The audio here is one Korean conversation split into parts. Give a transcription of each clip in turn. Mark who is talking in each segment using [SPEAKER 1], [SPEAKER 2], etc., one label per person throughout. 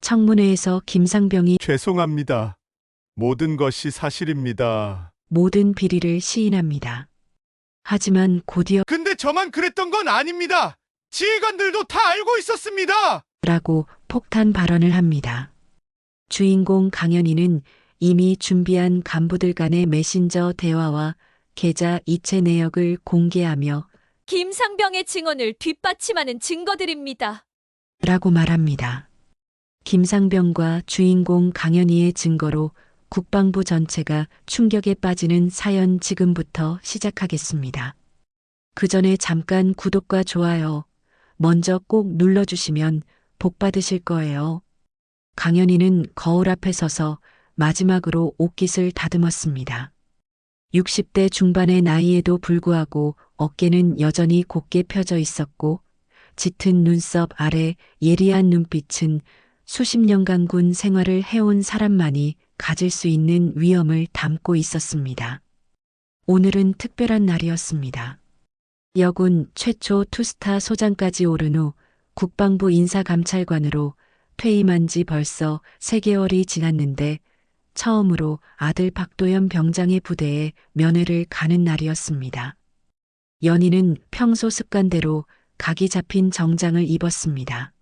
[SPEAKER 1] 청문회에서 김상병이
[SPEAKER 2] 죄송합니다. 모든 것이 사실입니다.
[SPEAKER 1] 모든 비리를 시인합니다. 하지만 곧이어
[SPEAKER 2] 근데 저만 그랬던 건 아닙니다. 지휘관들도 다 알고 있었습니다.
[SPEAKER 1] 라고 폭탄 발언을 합니다. 주인공 강연희는 이미 준비한 간부들 간의 메신저 대화와 계좌 이체 내역을 공개하며
[SPEAKER 3] 김상병의 증언을 뒷받침하는 증거들입니다.
[SPEAKER 1] 라고 말합니다. 김상병과 주인공 강연희의 증거로 국방부 전체가 충격에 빠지는 사연 지금부터 시작하겠습니다. 그 전에 잠깐 구독과 좋아요 먼저 꼭 눌러주시면 복 받으실 거예요. 강연희는 거울 앞에 서서 마지막으로 옷깃을 다듬었습니다. 60대 중반의 나이에도 불구하고 어깨는 여전히 곧게 펴져 있었고 짙은 눈썹 아래 예리한 눈빛은 수십 년간 군 생활을 해온 사람만이 가질 수 있는 위엄을 담고 있었습니다. 오늘은 특별한 날이었습니다. 여군 최초 투스타 소장까지 오른 후 국방부 인사감찰관으로 퇴임한 지 벌써 3개월이 지났는데 처음으로 아들 박도연 병장의 부대에 면회를 가는 날이었습니다. 연희는 평소 습관대로 각이 잡힌 정장을 입었습니다.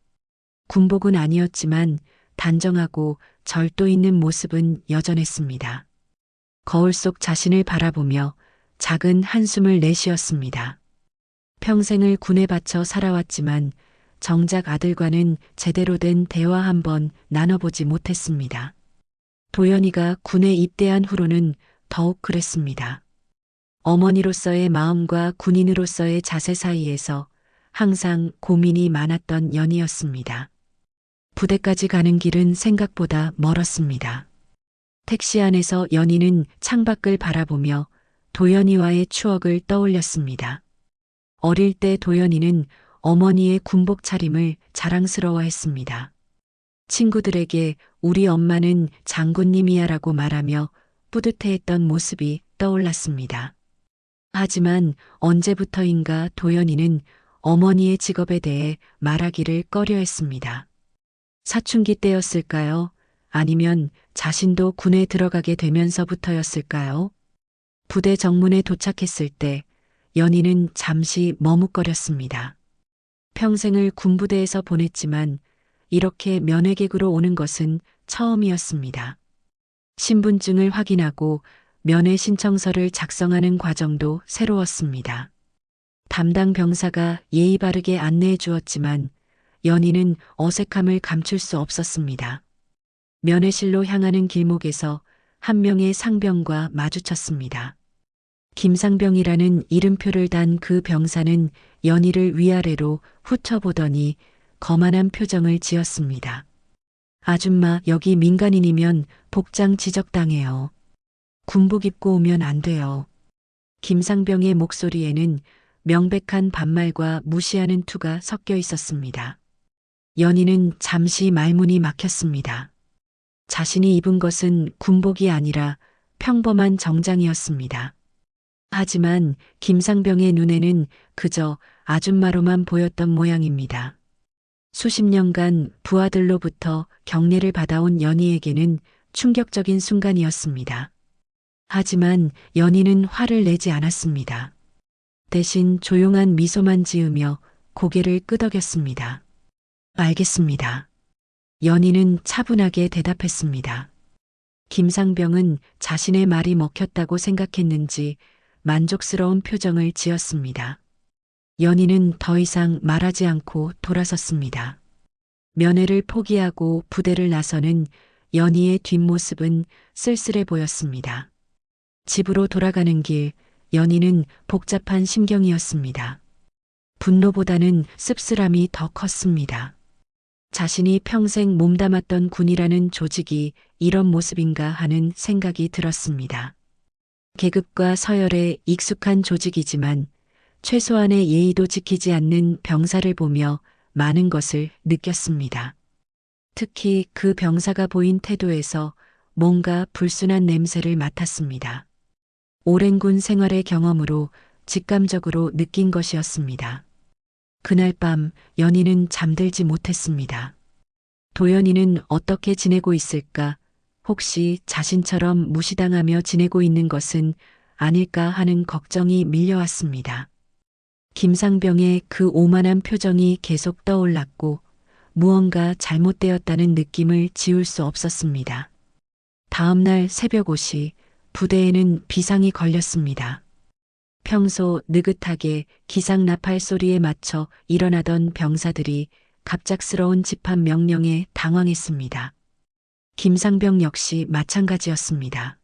[SPEAKER 1] 군복은 아니었지만 단정하고 절도 있는 모습은 여전했습니다. 거울 속 자신을 바라보며 작은 한숨을 내쉬었습니다. 평생을 군에 바쳐 살아왔지만 정작 아들과는 제대로 된 대화 한번 나눠보지 못했습니다. 도연이가 군에 입대한 후로는 더욱 그랬습니다. 어머니로서의 마음과 군인으로서의 자세 사이에서 항상 고민이 많았던 연희였습니다. 부대까지 가는 길은 생각보다 멀었습니다. 택시 안에서 연희는 창밖을 바라보며 도연이와의 추억을 떠올렸습니다. 어릴 때 도연이는 어머니의 군복 차림을 자랑스러워했습니다. 친구들에게 우리 엄마는 장군님이야라고 말하며 뿌듯해했던 모습이 떠올랐습니다. 하지만 언제부터인가 도연이는 어머니의 직업에 대해 말하기를 꺼려했습니다. 사춘기 때였을까요? 아니면 자신도 군에 들어가게 되면서부터였을까요? 부대 정문에 도착했을 때 연희는 잠시 머뭇거렸습니다. 평생을 군부대에서 보냈지만 이렇게 면회객으로 오는 것은 처음이었습니다. 신분증을 확인하고 면회 신청서를 작성하는 과정도 새로웠습니다. 담당 병사가 예의 바르게 안내해 주었지만 연희는 어색함을 감출 수 없었습니다. 면회실로 향하는 길목에서 한 명의 상병과 마주쳤습니다. 김상병이라는 이름표를 단 그 병사는 연희를 위아래로 훑어보더니 거만한 표정을 지었습니다. 아줌마, 여기 민간인이면 복장 지적당해요. 군복 입고 오면 안 돼요. 김상병의 목소리에는 명백한 반말과 무시하는 투가 섞여 있었습니다. 연희는 잠시 말문이 막혔습니다. 자신이 입은 것은 군복이 아니라 평범한 정장이었습니다. 하지만 김상병의 눈에는 그저 아줌마로만 보였던 모양입니다. 수십 년간 부하들로부터 경례를 받아온 연희에게는 충격적인 순간이었습니다. 하지만 연희는 화를 내지 않았습니다. 대신 조용한 미소만 지으며 고개를 끄덕였습니다. 알겠습니다. 연희는 차분하게 대답했습니다. 김상병은 자신의 말이 먹혔다고 생각했는지 만족스러운 표정을 지었습니다. 연희는 더 이상 말하지 않고 돌아섰습니다. 면회를 포기하고 부대를 나서는 연희의 뒷모습은 쓸쓸해 보였습니다. 집으로 돌아가는 길, 연희는 복잡한 심경이었습니다. 분노보다는 씁쓸함이 더 컸습니다. 자신이 평생 몸담았던 군이라는 조직이 이런 모습인가 하는 생각이 들었습니다. 계급과 서열에 익숙한 조직이지만 최소한의 예의도 지키지 않는 병사를 보며 많은 것을 느꼈습니다. 특히 그 병사가 보인 태도에서 뭔가 불순한 냄새를 맡았습니다. 오랜 군 생활의 경험으로 직감적으로 느낀 것이었습니다. 그날 밤 연희는 잠들지 못했습니다. 도연이는 어떻게 지내고 있을까? 혹시 자신처럼 무시당하며 지내고 있는 것은 아닐까 하는 걱정이 밀려왔습니다. 김상병의 그 오만한 표정이 계속 떠올랐고 무언가 잘못되었다는 느낌을 지울 수 없었습니다. 다음 날 새벽 5시 부대에는 비상이 걸렸습니다. 평소 느긋하게 기상나팔 소리에 맞춰 일어나던 병사들이 갑작스러운 집합 명령에 당황했습니다. 김상병 역시 마찬가지였습니다.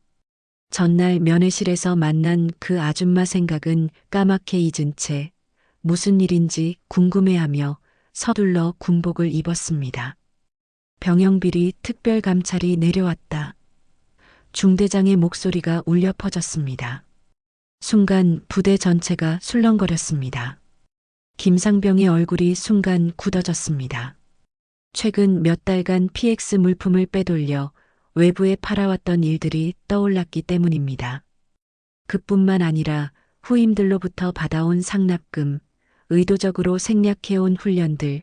[SPEAKER 1] 전날 면회실에서 만난 그 아줌마 생각은 까맣게 잊은 채 무슨 일인지 궁금해하며 서둘러 군복을 입었습니다. 병영비리 특별감찰이 내려왔다. 중대장의 목소리가 울려 퍼졌습니다. 순간 부대 전체가 술렁거렸습니다. 김상병의 얼굴이 순간 굳어졌습니다. 최근 몇 달간 PX 물품을 빼돌려 외부에 팔아왔던 일들이 떠올랐기 때문입니다. 그뿐만 아니라 후임들로부터 받아온 상납금, 의도적으로 생략해온 훈련들,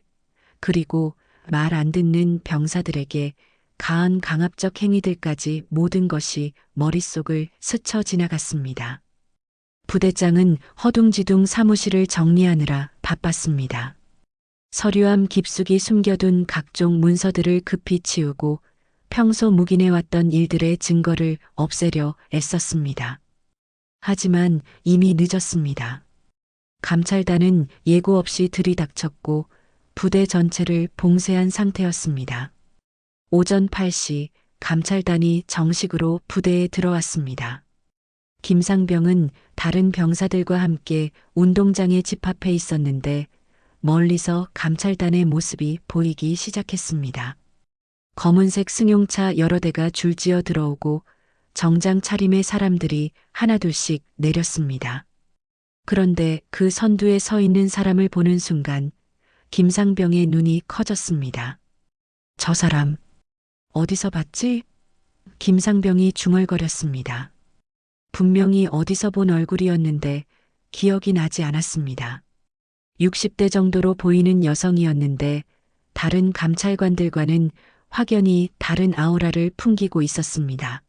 [SPEAKER 1] 그리고 말 안 듣는 병사들에게 가한 강압적 행위들까지 모든 것이 머릿속을 스쳐 지나갔습니다. 부대장은 허둥지둥 사무실을 정리하느라 바빴습니다. 서류함 깊숙이 숨겨둔 각종 문서들을 급히 치우고 평소 묵인해왔던 일들의 증거를 없애려 애썼습니다. 하지만 이미 늦었습니다. 감찰단은 예고 없이 들이닥쳤고 부대 전체를 봉쇄한 상태였습니다. 오전 8시 감찰단이 정식으로 부대에 들어왔습니다. 김상병은 다른 병사들과 함께 운동장에 집합해 있었는데 멀리서 감찰단의 모습이 보이기 시작했습니다. 검은색 승용차 여러 대가 줄지어 들어오고 정장 차림의 사람들이 하나둘씩 내렸습니다. 그런데 그 선두에 서 있는 사람을 보는 순간 김상병의 눈이 커졌습니다. 저 사람 어디서 봤지? 김상병이 중얼거렸습니다. 분명히 어디서 본 얼굴이었는데 기억이 나지 않았습니다. 60대 정도로 보이는 여성이었는데 다른 감찰관들과는 확연히 다른 아우라를 풍기고 있었습니다.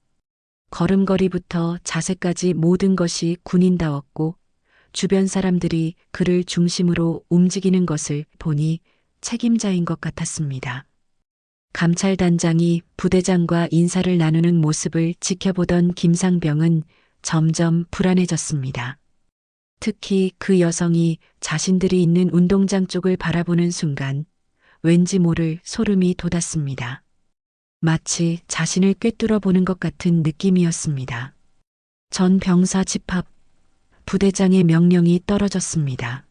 [SPEAKER 1] 걸음걸이부터 자세까지 모든 것이 군인다웠고 주변 사람들이 그를 중심으로 움직이는 것을 보니 책임자인 것 같았습니다. 감찰단장이 부대장과 인사를 나누는 모습을 지켜보던 김상병은 점점 불안해졌습니다. 특히 그 여성이 자신들이 있는 운동장 쪽을 바라보는 순간 왠지 모를 소름이 돋았습니다. 마치 자신을 꿰뚫어 보는 것 같은 느낌이었습니다. 전 병사 집합, 부대장의 명령이 떨어졌습니다.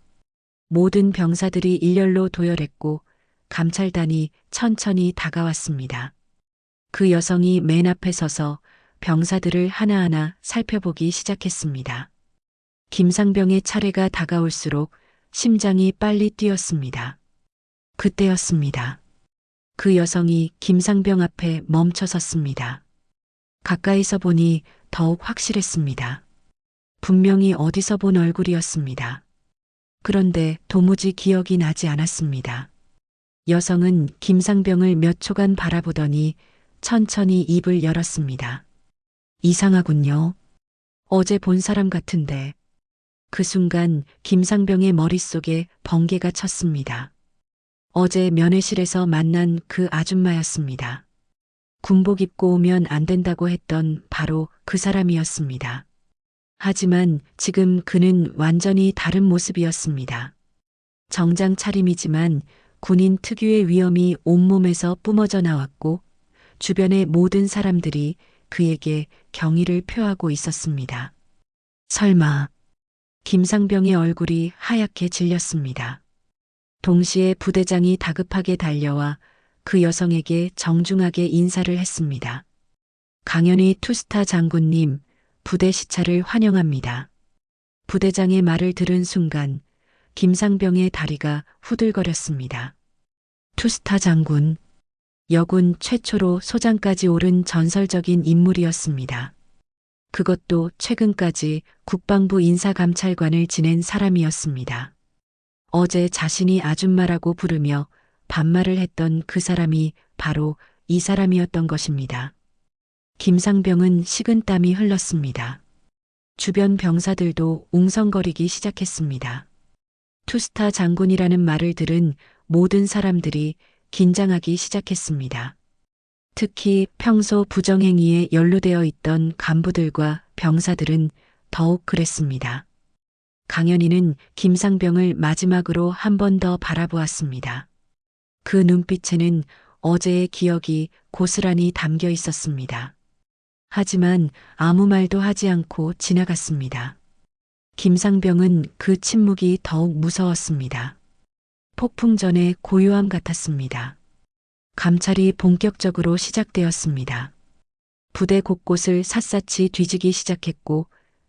[SPEAKER 1] 모든 병사들이 일렬로 도열했고 감찰단이 천천히 다가왔습니다. 그 여성이 맨 앞에 서서 병사들을 하나하나 살펴보기 시작했습니다. 김상병의 차례가 다가올수록 심장이 빨리 뛰었습니다. 그때였습니다. 그 여성이 김상병 앞에 멈춰 섰습니다. 가까이서 보니 더욱 확실했습니다. 분명히 어디서 본 얼굴이었습니다. 그런데 도무지 기억이 나지 않았습니다. 여성은 김상병을 몇 초간 바라보더니 천천히 입을 열었습니다. 이상하군요. 어제 본 사람 같은데. 그 순간 김상병의 머릿속에 번개가 쳤습니다. 어제 면회실에서 만난 그 아줌마였습니다. 군복 입고 오면 안 된다고 했던 바로 그 사람이었습니다. 하지만 지금 그는 완전히 다른 모습이었습니다. 정장 차림이지만 군인 특유의 위엄이 온몸에서 뿜어져 나왔고 주변의 모든 사람들이 그에게 경의를 표하고 있었습니다. 설마 김상병의 얼굴이 하얗게 질렸습니다. 동시에 부대장이 다급하게 달려와 그 여성에게 정중하게 인사를 했습니다. 강연희 투스타 장군님, 부대 시찰을 환영합니다. 부대장의 말을 들은 순간 김상병의 다리가 후들거렸습니다. 투스타 장군, 여군 최초로 소장까지 오른 전설적인 인물이었습니다. 그것도 최근까지 국방부 인사감찰관을 지낸 사람이었습니다. 어제 자신이 아줌마라고 부르며 반말을 했던 그 사람이 바로 이 사람이었던 것입니다. 김상병은 식은땀이 흘렀습니다. 주변 병사들도 웅성거리기 시작했습니다. 투스타 장군이라는 말을 들은 모든 사람들이 긴장하기 시작했습니다. 특히 평소 부정행위에 연루되어 있던 간부들과 병사들은 더욱 그랬습니다. 강연희는 김상병을 마지막으로 한 번 더 바라보았습니다. 그 눈빛에는 어제의 기억이 고스란히 담겨 있었습니다. 하지만 아무 말도 하지 않고 지나갔습니다. 김상병은 그 침묵이 더욱 무서웠습니다. 폭풍 전의 고요함 같았습니다. 감찰이 본격적으로 시작되었습니다. 부대 곳곳을 샅샅이 뒤지기 시작했고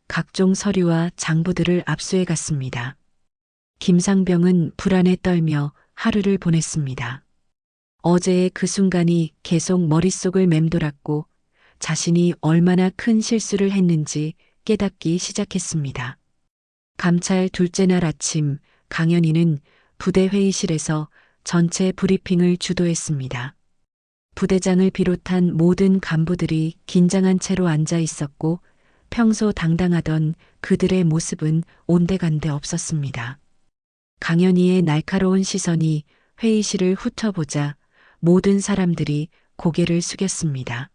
[SPEAKER 1] 각종 서류와 장부들을 압수해 갔습니다. 김상병은 불안에 떨며 하루를 보냈습니다. 어제의 그 순간이 계속 머릿속을 맴돌았고 자신이 얼마나 큰 실수를 했는지 깨닫기 시작했습니다. 감찰 둘째 날 아침 강연희는 부대 회의실에서 전체 브리핑을 주도했습니다. 부대장을 비롯한 모든 간부들이 긴장한 채로 앉아 있었고 평소 당당하던 그들의 모습은 온데간데 없었습니다. 강연희의 날카로운 시선이 회의실을 훑어보자 모든 사람들이 고개를 숙였습니다.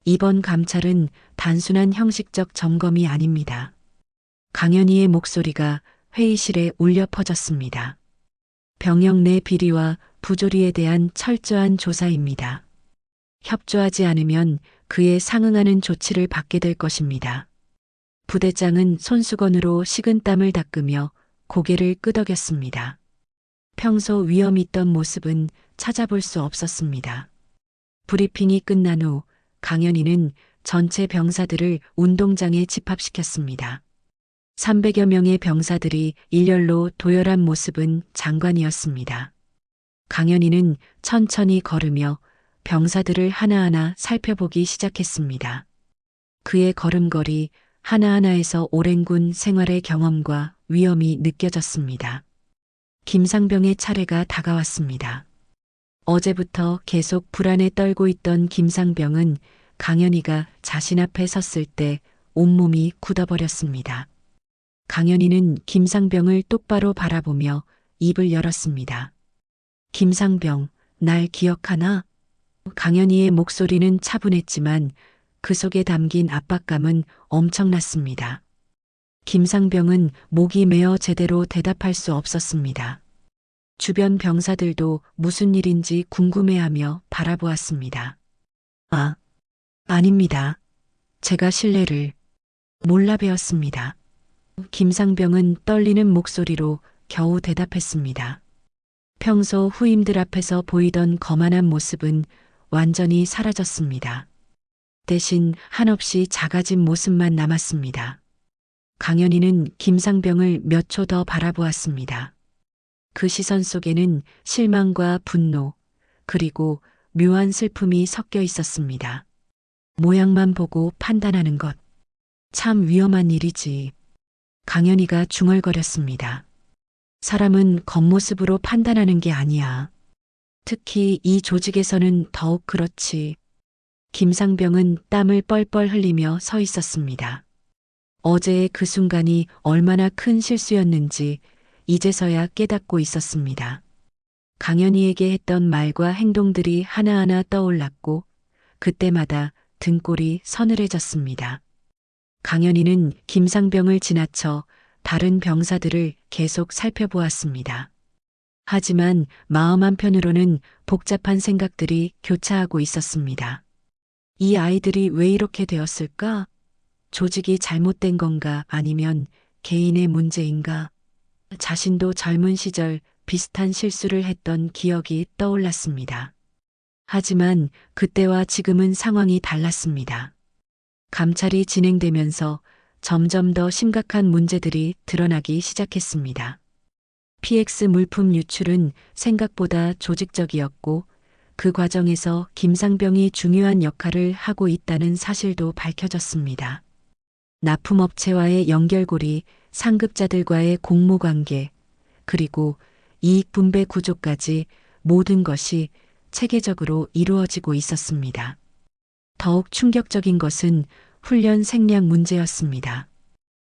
[SPEAKER 1] 이번 감찰은 단순한 형식적 점검이 아닙니다. 강연희의 목소리가 회의실에 울려 퍼졌습니다. 병영 내 비리와 부조리에 대한 철저한 조사입니다. 협조하지 않으면 그에 상응하는 조치를 받게 될 것입니다. 부대장은 손수건으로 식은땀을 닦으며 고개를 끄덕였습니다. 평소 위험 있던 모습은 찾아볼 수 없었습니다. 브리핑이 끝난 후 강연희는 전체 병사들을 운동장에 집합시켰습니다. 300여 명의 병사들이 일렬로 도열한 모습은 장관이었습니다. 강연희는 천천히 걸으며 병사들을 하나하나 살펴보기 시작했습니다. 그의 걸음걸이 하나하나에서 오랜 군 생활의 경험과 위험이 느껴졌습니다. 김상병의 차례가 다가왔습니다. 어제부터 계속 불안에 떨고 있던 김상병은 강연희가 자신 앞에 섰을 때 온몸이 굳어버렸습니다. 강연희는 김상병을 똑바로 바라보며 입을 열었습니다. 김상병, 날 기억하나? 강연희의 목소리는 차분했지만 그 속에 담긴 압박감은 엄청났습니다. 김상병은 목이 메어 제대로 대답할 수 없었습니다. 주변 병사들도 무슨 일인지 궁금해하며 바라보았습니다. 아닙니다. 제가 실례를 몰라 배웠습니다. 김상병은 떨리는 목소리로 겨우 대답했습니다. 평소 후임들 앞에서 보이던 거만한 모습은 완전히 사라졌습니다. 대신 한없이 작아진 모습만 남았습니다. 강연희는 김상병을 몇 초 더 바라보았습니다. 그 시선 속에는 실망과 분노, 그리고 묘한 슬픔이 섞여 있었습니다. 모양만 보고 판단하는 것, 참 위험한 일이지. 강연희가 중얼거렸습니다. 사람은 겉모습으로 판단하는 게 아니야. 특히 이 조직에서는 더욱 그렇지. 김상병은 땀을 뻘뻘 흘리며 서 있었습니다. 어제의 그 순간이 얼마나 큰 실수였는지 이제서야 깨닫고 있었습니다. 강연희에게 했던 말과 행동들이 하나하나 떠올랐고 그때마다 등골이 서늘해졌습니다. 강연희는 김상병을 지나쳐 다른 병사들을 계속 살펴보았습니다. 하지만 마음 한편으로는 복잡한 생각들이 교차하고 있었습니다. 이 아이들이 왜 이렇게 되었을까? 조직이 잘못된 건가 아니면 개인의 문제인가? 자신도 젊은 시절 비슷한 실수를 했던 기억이 떠올랐습니다. 하지만 그때와 지금은 상황이 달랐습니다. 감찰이 진행되면서 점점 더 심각한 문제들이 드러나기 시작했습니다. PX 물품 유출은 생각보다 조직적이었고 그 과정에서 김상병이 중요한 역할을 하고 있다는 사실도 밝혀졌습니다. 납품업체와의 연결고리, 상급자들과의 공모관계, 그리고 이익분배 구조까지 모든 것이 체계적으로 이루어지고 있었습니다. 더욱 충격적인 것은 훈련 생략 문제였습니다.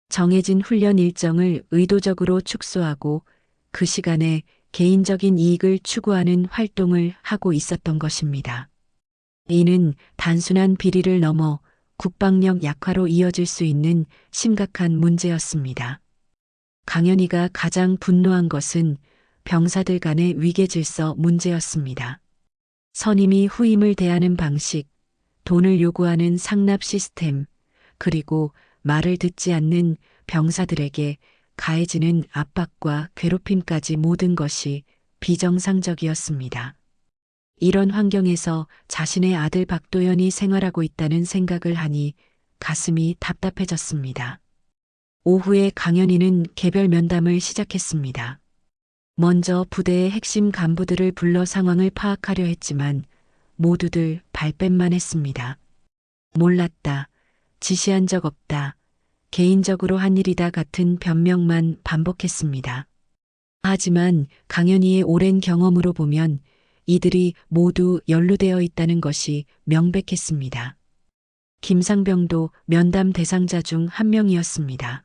[SPEAKER 1] 정해진 훈련 일정을 의도적으로 축소하고 그 시간에 개인적인 이익을 추구하는 활동을 하고 있었던 것입니다. 이는 단순한 비리를 넘어 국방력 약화로 이어질 수 있는 심각한 문제였습니다. 강연희가 가장 분노한 것은 병사들 간의 위계 질서 문제였습니다. 선임이 후임을 대하는 방식, 돈을 요구하는 상납 시스템, 그리고 말을 듣지 않는 병사들에게 가해지는 압박과 괴롭힘까지 모든 것이 비정상적이었습니다. 이런 환경에서 자신의 아들 박도연이 생활하고 있다는 생각을 하니 가슴이 답답해졌습니다. 오후에 강연희는 개별 면담을 시작했습니다. 먼저 부대의 핵심 간부들을 불러 상황을 파악하려 했지만 모두들 발뺌만 했습니다. 몰랐다. 지시한 적 없다. 개인적으로 한 일이다 같은 변명만 반복했습니다. 하지만 강연희의 오랜 경험으로 보면 이들이 모두 연루되어 있다는 것이 명백했습니다. 김상병도 면담 대상자 중 한 명이었습니다.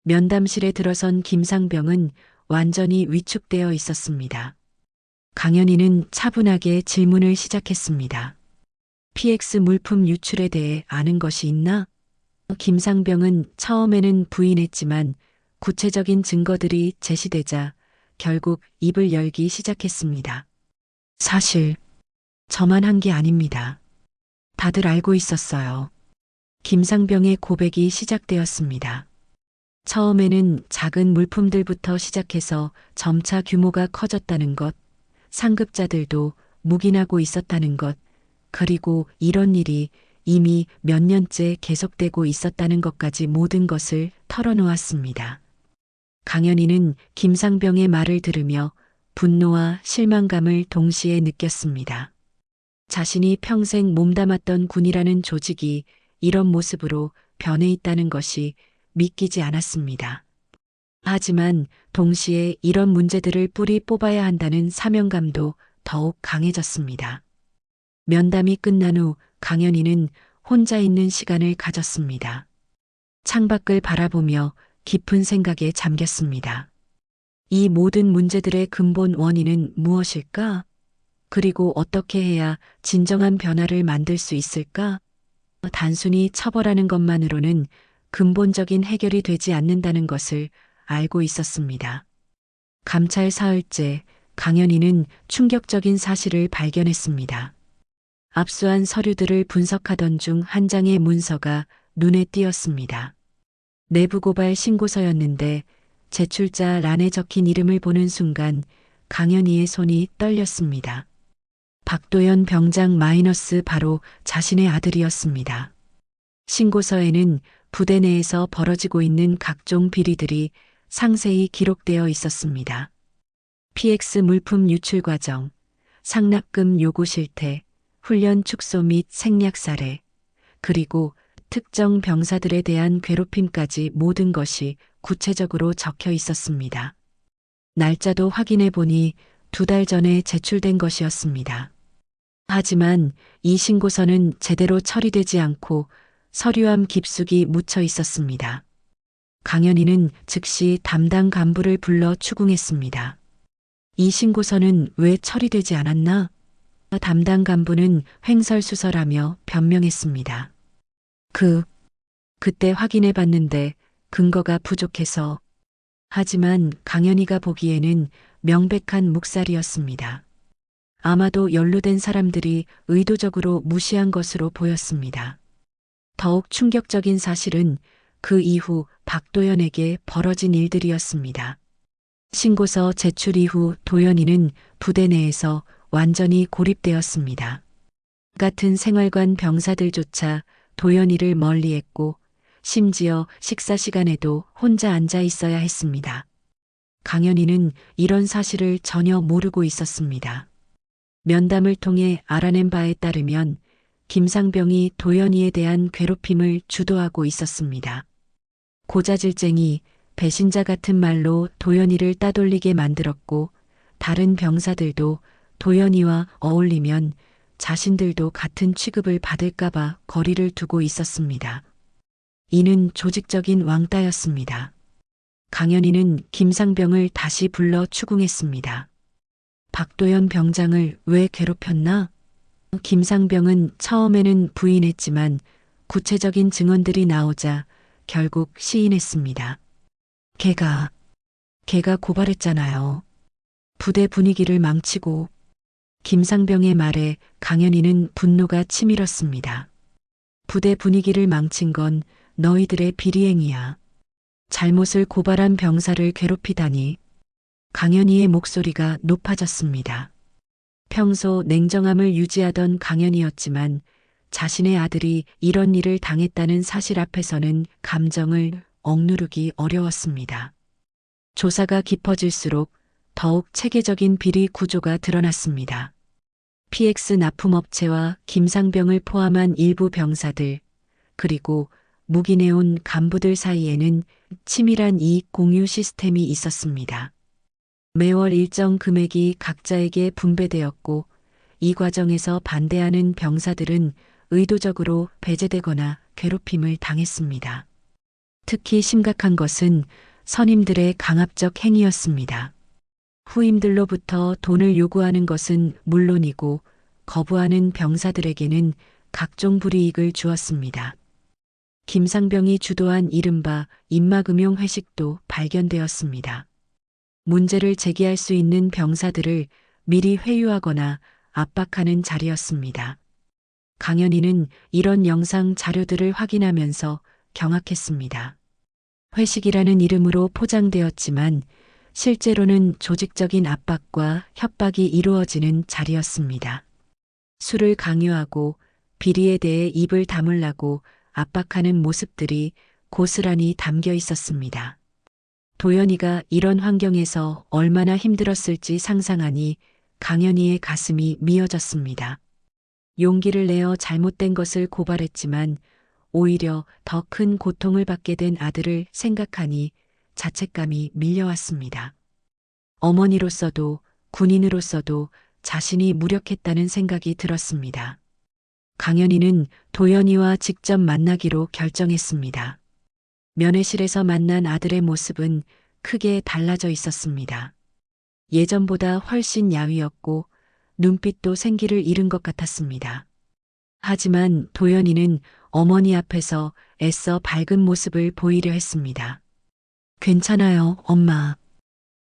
[SPEAKER 1] 면담실에 들어선 김상병은 완전히 위축되어 있었습니다. 강연희는 차분하게 질문을 시작했습니다. PX 물품 유출에 대해 아는 것이 있나? 김상병은 처음에는 부인했지만 구체적인 증거들이 제시되자 결국 입을 열기 시작했습니다. 사실 저만 한 게 아닙니다. 다들 알고 있었어요. 김상병의 고백이 시작되었습니다. 처음에는 작은 물품들부터 시작해서 점차 규모가 커졌다는 것, 상급자들도 묵인하고 있었다는 것, 그리고 이런 일이 이미 몇 년째 계속되고 있었다는 것까지 모든 것을 털어놓았습니다. 강연희는 김상병의 말을 들으며 분노와 실망감을 동시에 느꼈습니다. 자신이 평생 몸담았던 군이라는 조직이 이런 모습으로 변해 있다는 것이 믿기지 않았습니다. 하지만 동시에 이런 문제들을 뿌리 뽑아야 한다는 사명감도 더욱 강해졌습니다. 면담이 끝난 후 강연희는 혼자 있는 시간을 가졌습니다. 창밖을 바라보며 깊은 생각에 잠겼습니다. 이 모든 문제들의 근본 원인은 무엇일까? 그리고 어떻게 해야 진정한 변화를 만들 수 있을까? 단순히 처벌하는 것만으로는 근본적인 해결이 되지 않는다는 것을 알고 있었습니다. 감찰 사흘째 강연희는 충격적인 사실을 발견했습니다. 압수한 서류들을 분석하던 중 한 장의 문서가 눈에 띄었습니다. 내부 고발 신고서였는데 제출자 란에 적힌 이름을 보는 순간 강연희의 손이 떨렸습니다. 박도연 병장 마이너스 바로 자신의 아들이었습니다. 신고서에는 부대 내에서 벌어지고 있는 각종 비리들이 상세히 기록되어 있었습니다. PX 물품 유출 과정, 상납금 요구 실태, 훈련 축소 및 생략 사례, 그리고 특정 병사들에 대한 괴롭힘까지 모든 것이 구체적으로 적혀 있었습니다. 날짜도 확인해 보니 2달 전에 제출된 것이었습니다. 하지만 이 신고서는 제대로 처리되지 않고 서류함 깊숙이 묻혀 있었습니다. 강연희는 즉시 담당 간부를 불러 추궁했습니다. 이 신고서는 왜 처리되지 않았나? 담당 간부는 횡설수설하며 변명했습니다. 그때 확인해 봤는데 근거가 부족해서. 하지만 강연희가 보기에는 명백한 묵살이었습니다. 아마도 연루된 사람들이 의도적으로 무시한 것으로 보였습니다. 더욱 충격적인 사실은 그 이후 박도연에게 벌어진 일들이었습니다. 신고서 제출 이후 도연이는 부대 내에서 완전히 고립되었습니다. 같은 생활관 병사들조차 도연이를 멀리했고 심지어 식사 시간에도 혼자 앉아 있어야 했습니다. 강연희는 이런 사실을 전혀 모르고 있었습니다. 면담을 통해 알아낸 바에 따르면 김상병이 도연이에 대한 괴롭힘을 주도하고 있었습니다. 고자질쟁이, 배신자 같은 말로 도연이를 따돌리게 만들었고 다른 병사들도 도연이와 어울리면 자신들도 같은 취급을 받을까봐 거리를 두고 있었습니다. 이는 조직적인 왕따였습니다. 강연희는 김상병을 다시 불러 추궁했습니다. 박도연 병장을 왜 괴롭혔나? 김상병은 처음에는 부인했지만 구체적인 증언들이 나오자 결국 시인했습니다. 걔가 고발했잖아요. 부대 분위기를 망치고. 김상병의 말에 강연희는 분노가 치밀었습니다. 부대 분위기를 망친 건 너희들의 비리행위야. 잘못을 고발한 병사를 괴롭히다니. 강연희의 목소리가 높아졌습니다. 평소 냉정함을 유지하던 강연희였지만 자신의 아들이 이런 일을 당했다는 사실 앞에서는 감정을 억누르기 어려웠습니다. 조사가 깊어질수록 더욱 체계적인 비리 구조가 드러났습니다. PX 납품업체와 김상병을 포함한 일부 병사들, 그리고 묵인해온 간부들 사이에는 치밀한 이익 공유 시스템이 있었습니다. 매월 일정 금액이 각자에게 분배되었고, 이 과정에서 반대하는 병사들은 의도적으로 배제되거나 괴롭힘을 당했습니다. 특히 심각한 것은 선임들의 강압적 행위였습니다. 후임들로부터 돈을 요구하는 것은 물론이고 거부하는 병사들에게는 각종 불이익을 주었습니다. 김상병이 주도한 이른바 입막음용 회식도 발견되었습니다. 문제를 제기할 수 있는 병사들을 미리 회유하거나 압박하는 자리였습니다. 강연희는 이런 영상 자료들을 확인하면서 경악했습니다. 회식이라는 이름으로 포장되었지만 실제로는 조직적인 압박과 협박이 이루어지는 자리였습니다. 술을 강요하고 비리에 대해 입을 다물라고 압박하는 모습들이 고스란히 담겨 있었습니다. 도연이가 이런 환경에서 얼마나 힘들었을지 상상하니 강연희의 가슴이 미어졌습니다. 용기를 내어 잘못된 것을 고발했지만 오히려 더 큰 고통을 받게 된 아들을 생각하니 자책감이 밀려왔습니다. 어머니로서도 군인으로서도 자신이 무력했다는 생각이 들었습니다. 강연희는 도연이와 직접 만나기로 결정했습니다. 면회실에서 만난 아들의 모습은 크게 달라져 있었습니다. 예전보다 훨씬 야위었고 눈빛도 생기를 잃은 것 같았습니다. 하지만 도연이는 어머니 앞에서 애써 밝은 모습을 보이려 했습니다. 괜찮아요, 엄마.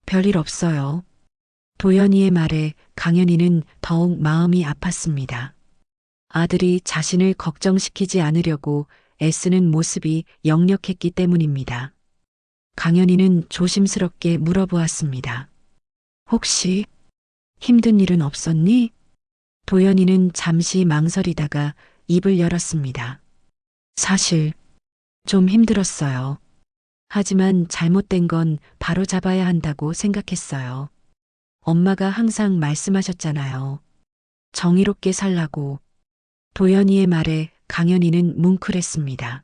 [SPEAKER 1] 별일 없어요. 도연이의 말에 강연희는 더욱 마음이 아팠습니다. 아들이 자신을 걱정시키지 않으려고 애쓰는 모습이 역력했기 때문입니다. 강연희는 조심스럽게 물어보았습니다. 혹시 힘든 일은 없었니? 도연이는 잠시 망설이다가 입을 열었습니다. 사실 좀 힘들었어요. 하지만 잘못된 건 바로 잡아야 한다고 생각했어요. 엄마가 항상 말씀하셨잖아요. 정의롭게 살라고. 도연이의 말에 강연희는 뭉클했습니다.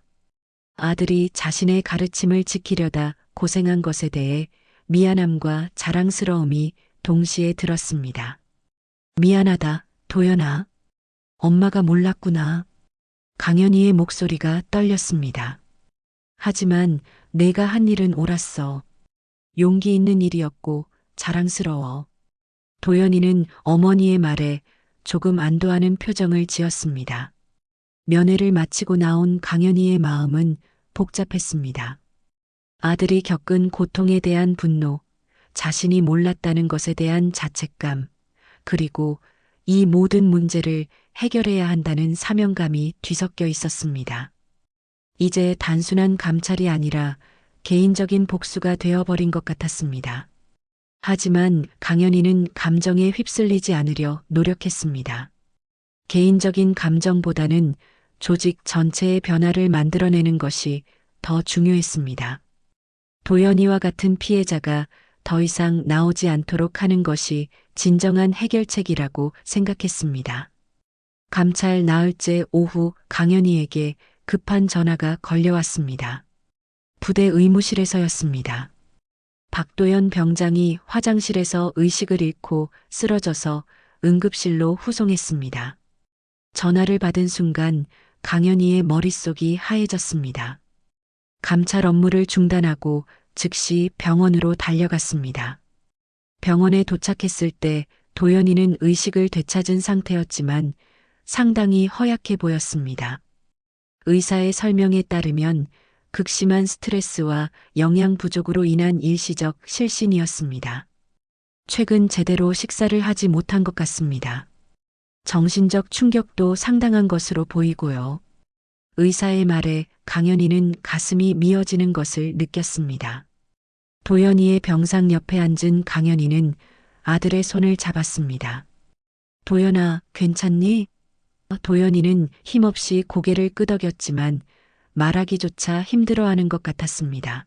[SPEAKER 1] 아들이 자신의 가르침을 지키려다 고생한 것에 대해 미안함과 자랑스러움이 동시에 들었습니다. 미안하다, 도연아. 엄마가 몰랐구나. 강연희의 목소리가 떨렸습니다. 하지만 내가 한 일은 옳았어. 용기 있는 일이었고 자랑스러워. 도연이는 어머니의 말에 조금 안도하는 표정을 지었습니다. 면회를 마치고 나온 강연희의 마음은 복잡했습니다. 아들이 겪은 고통에 대한 분노, 자신이 몰랐다는 것에 대한 자책감, 그리고 이 모든 문제를 해결해야 한다는 사명감이 뒤섞여 있었습니다. 이제 단순한 감찰이 아니라 개인적인 복수가 되어버린 것 같았습니다. 하지만 강연희는 감정에 휩쓸리지 않으려 노력했습니다. 개인적인 감정보다는 조직 전체의 변화를 만들어내는 것이 더 중요했습니다. 도연이와 같은 피해자가 더 이상 나오지 않도록 하는 것이 진정한 해결책이라고 생각했습니다. 감찰 나흘째 오후 강연희에게 급한 전화가 걸려왔습니다. 부대 의무실에서였습니다. 박도연 병장이 화장실에서 의식을 잃고 쓰러져서 응급실로 후송했습니다. 전화를 받은 순간 강연희의 머릿속이 하얘졌습니다. 감찰 업무를 중단하고 즉시 병원으로 달려갔습니다. 병원에 도착했을 때 도연이는 의식을 되찾은 상태였지만 상당히 허약해 보였습니다. 의사의 설명에 따르면 극심한 스트레스와 영양 부족으로 인한 일시적 실신이었습니다. 최근 제대로 식사를 하지 못한 것 같습니다. 정신적 충격도 상당한 것으로 보이고요. 의사의 말에 강연희는 가슴이 미어지는 것을 느꼈습니다. 도연이의 병상 옆에 앉은 강연희는 아들의 손을 잡았습니다. 도연아, 괜찮니? 도연이는 힘없이 고개를 끄덕였지만 말하기조차 힘들어하는 것 같았습니다.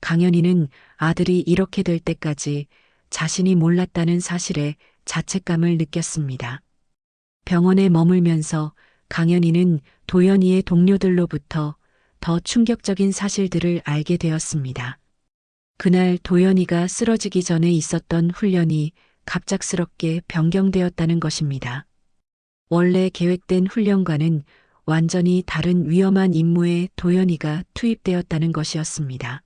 [SPEAKER 1] 강연희는 아들이 이렇게 될 때까지 자신이 몰랐다는 사실에 자책감을 느꼈습니다. 병원에 머물면서 강연희는 도연이의 동료들로부터 더 충격적인 사실들을 알게 되었습니다. 그날 도연이가 쓰러지기 전에 있었던 훈련이 갑작스럽게 변경되었다는 것입니다. 원래 계획된 훈련과는 완전히 다른 위험한 임무에 도연이가 투입되었다는 것이었습니다.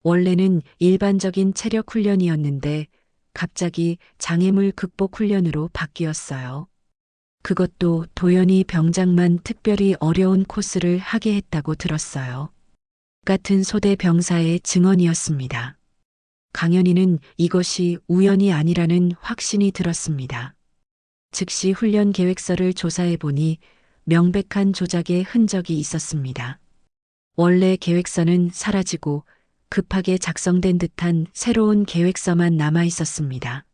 [SPEAKER 1] 원래는 일반적인 체력 훈련이었는데 갑자기 장애물 극복 훈련으로 바뀌었어요. 그것도 도연이 병장만 특별히 어려운 코스를 하게 했다고 들었어요. 같은 소대 병사의 증언이었습니다. 강연희는 이것이 우연이 아니라는 확신이 들었습니다. 즉시 훈련 계획서를 조사해 보니 명백한 조작의 흔적이 있었습니다. 원래 계획서는 사라지고 급하게 작성된 듯한 새로운 계획서만 남아 있었습니다.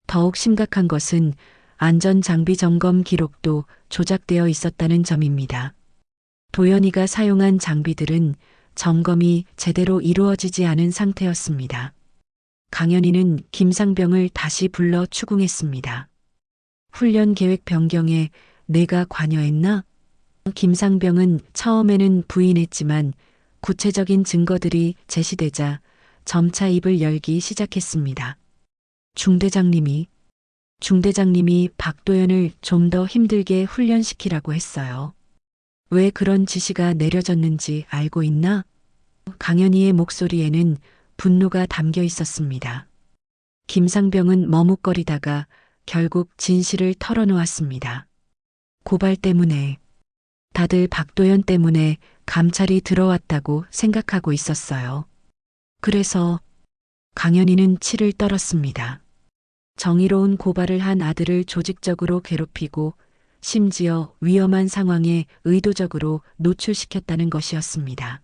[SPEAKER 1] 더욱 심각한 것은 안전장비 점검 기록도 조작되어 있었다는 점입니다. 도연이가 사용한 장비들은 점검이 제대로 이루어지지 않은 상태였습니다. 강연희는 김상병을 다시 불러 추궁했습니다. 훈련 계획 변경에 내가 관여했나? 김상병은 처음에는 부인했지만 구체적인 증거들이 제시되자 점차 입을 열기 시작했습니다. 중대장님이 박도연을 좀 더 힘들게 훈련시키라고 했어요. 왜 그런 지시가 내려졌는지 알고 있나? 강연희의 목소리에는 분노가 담겨 있었습니다. 김상병은 머뭇거리다가 결국 진실을 털어놓았습니다. 고발 때문에, 다들 박도연 때문에 감찰이 들어왔다고 생각하고 있었어요. 그래서 강연희는 치를 떨었습니다. 정의로운 고발을 한 아들을 조직적으로 괴롭히고 심지어 위험한 상황에 의도적으로 노출시켰다는 것이었습니다.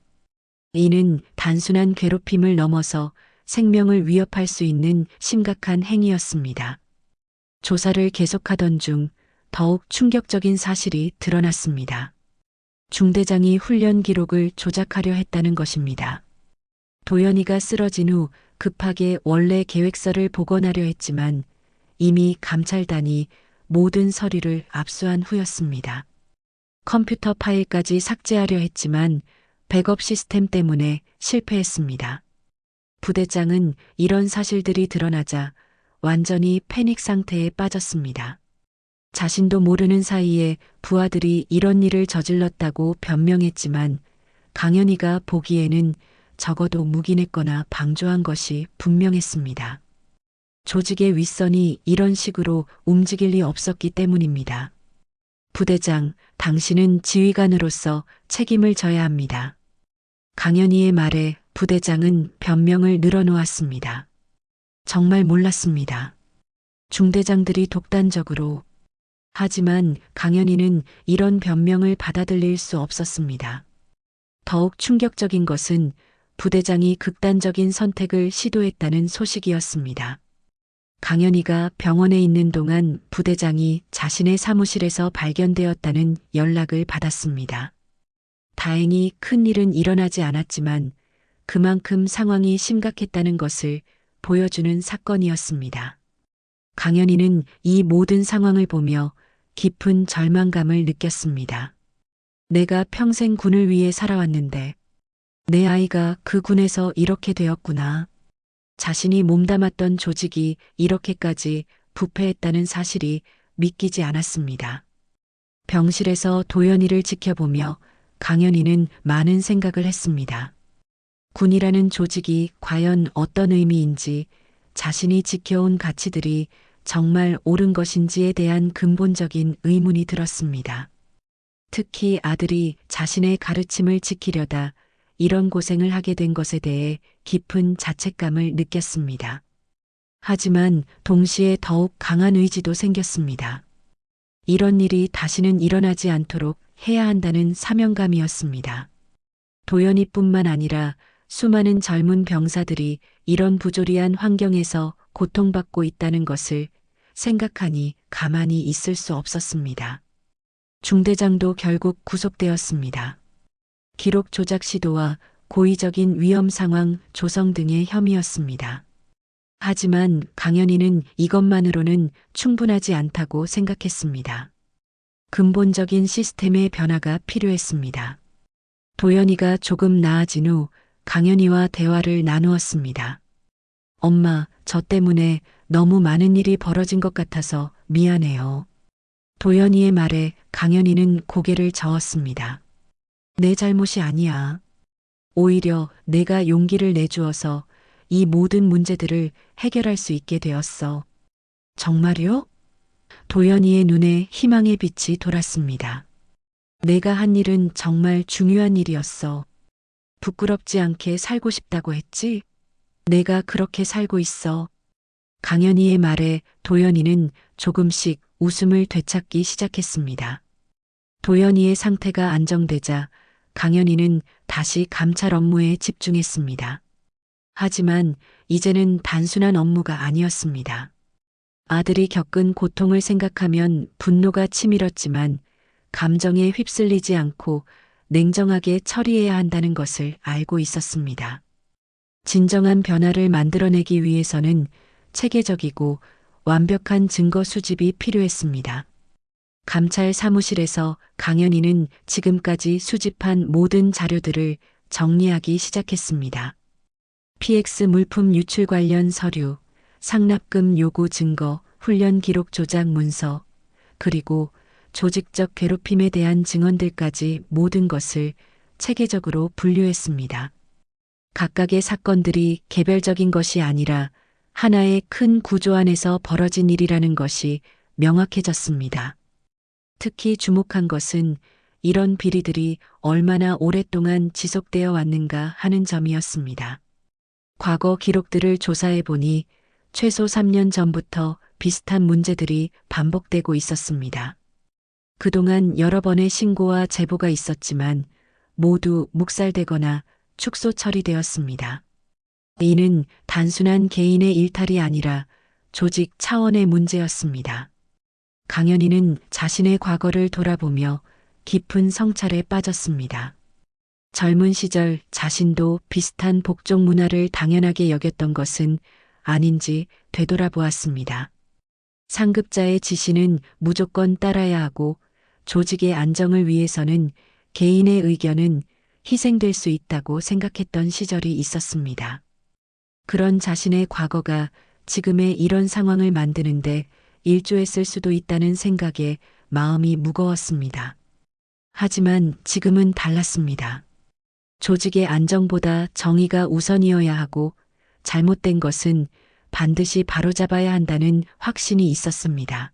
[SPEAKER 1] 이는 단순한 괴롭힘을 넘어서 생명을 위협할 수 있는 심각한 행위였습니다. 조사를 계속하던 중 더욱 충격적인 사실이 드러났습니다. 중대장이 훈련 기록을 조작하려 했다는 것입니다. 도연이가 쓰러진 후 급하게 원래 계획서를 복원하려 했지만 이미 감찰단이 모든 서류를 압수한 후였습니다. 컴퓨터 파일까지 삭제하려 했지만 백업 시스템 때문에 실패했습니다. 부대장은 이런 사실들이 드러나자 완전히 패닉 상태에 빠졌습니다. 자신도 모르는 사이에 부하들이 이런 일을 저질렀다고 변명했지만 강연희가 보기에는 적어도 묵인했거나 방조한 것이 분명했습니다. 조직의 윗선이 이런 식으로 움직일 리 없었기 때문입니다. 부대장, 당신은 지휘관으로서 책임을 져야 합니다. 강연희의 말에 부대장은 변명을 늘어놓았습니다. 정말 몰랐습니다. 중대장들이 독단적으로. 하지만 강연희는 이런 변명을 받아들일 수 없었습니다. 더욱 충격적인 것은 부대장이 극단적인 선택을 시도했다는 소식이었습니다. 강연희가 병원에 있는 동안 부대장이 자신의 사무실에서 발견되었다는 연락을 받았습니다. 다행히 큰 일은 일어나지 않았지만 그만큼 상황이 심각했다는 것을 보여주는 사건이었습니다. 강연희는 이 모든 상황을 보며 깊은 절망감을 느꼈습니다. 내가 평생 군을 위해 살아왔는데 내 아이가 그 군에서 이렇게 되었구나. 자신이 몸담았던 조직이 이렇게까지 부패했다는 사실이 믿기지 않았습니다. 병실에서 도연이를 지켜보며 강연희는 많은 생각을 했습니다. 군이라는 조직이 과연 어떤 의미인지, 자신이 지켜온 가치들이 정말 옳은 것인지에 대한 근본적인 의문이 들었습니다. 특히 아들이 자신의 가르침을 지키려다 이런 고생을 하게 된 것에 대해 깊은 자책감을 느꼈습니다. 하지만 동시에 더욱 강한 의지도 생겼습니다. 이런 일이 다시는 일어나지 않도록 해야 한다는 사명감이었습니다. 도연이뿐만 아니라 수많은 젊은 병사들이 이런 부조리한 환경에서 고통받고 있다는 것을 생각하니 가만히 있을 수 없었습니다. 중대장도 결국 구속되었습니다. 기록 조작 시도와 고의적인 위험 상황 조성 등의 혐의였습니다. 하지만 강연희는 이것만으로는 충분하지 않다고 생각했습니다. 근본적인 시스템의 변화가 필요했습니다. 도연이가 조금 나아진 후 강연희와 대화를 나누었습니다. 엄마, 저 때문에 너무 많은 일이 벌어진 것 같아서 미안해요. 도연이의 말에 강연희는 고개를 저었습니다. 내 잘못이 아니야. 오히려 내가 용기를 내주어서 이 모든 문제들을 해결할 수 있게 되었어. 정말요? 도연이의 눈에 희망의 빛이 돌았습니다. 내가 한 일은 정말 중요한 일이었어. 부끄럽지 않게 살고 싶다고 했지? 내가 그렇게 살고 있어. 강연희의 말에 도연이는 조금씩 웃음을 되찾기 시작했습니다. 도연이의 상태가 안정되자 강연희는 다시 감찰 업무에 집중했습니다. 하지만 이제는 단순한 업무가 아니었습니다. 아들이 겪은 고통을 생각하면 분노가 치밀었지만 감정에 휩쓸리지 않고 냉정하게 처리해야 한다는 것을 알고 있었습니다. 진정한 변화를 만들어내기 위해서는 체계적이고 완벽한 증거 수집이 필요했습니다. 감찰 사무실에서 강연희는 지금까지 수집한 모든 자료들을 정리하기 시작했습니다. PX 물품 유출 관련 서류, 상납금 요구 증거, 훈련 기록 조작 문서, 그리고 조직적 괴롭힘에 대한 증언들까지 모든 것을 체계적으로 분류했습니다. 각각의 사건들이 개별적인 것이 아니라 하나의 큰 구조 안에서 벌어진 일이라는 것이 명확해졌습니다. 특히 주목한 것은 이런 비리들이 얼마나 오랫동안 지속되어 왔는가 하는 점이었습니다. 과거 기록들을 조사해 보니 최소 3년 전부터 비슷한 문제들이 반복되고 있었습니다. 그동안 여러 번의 신고와 제보가 있었지만 모두 묵살되거나 축소 처리되었습니다. 이는 단순한 개인의 일탈이 아니라 조직 차원의 문제였습니다. 강연희는 자신의 과거를 돌아보며 깊은 성찰에 빠졌습니다. 젊은 시절 자신도 비슷한 복종 문화를 당연하게 여겼던 것은 아닌지 되돌아보았습니다. 상급자의 지시는 무조건 따라야 하고 조직의 안정을 위해서는 개인의 의견은 희생될 수 있다고 생각했던 시절이 있었습니다. 그런 자신의 과거가 지금의 이런 상황을 만드는데 일조했을 수도 있다는 생각에 마음이 무거웠습니다. 하지만 지금은 달랐습니다. 조직의 안정보다 정의가 우선이어야 하고 잘못된 것은 반드시 바로잡아야 한다는 확신이 있었습니다.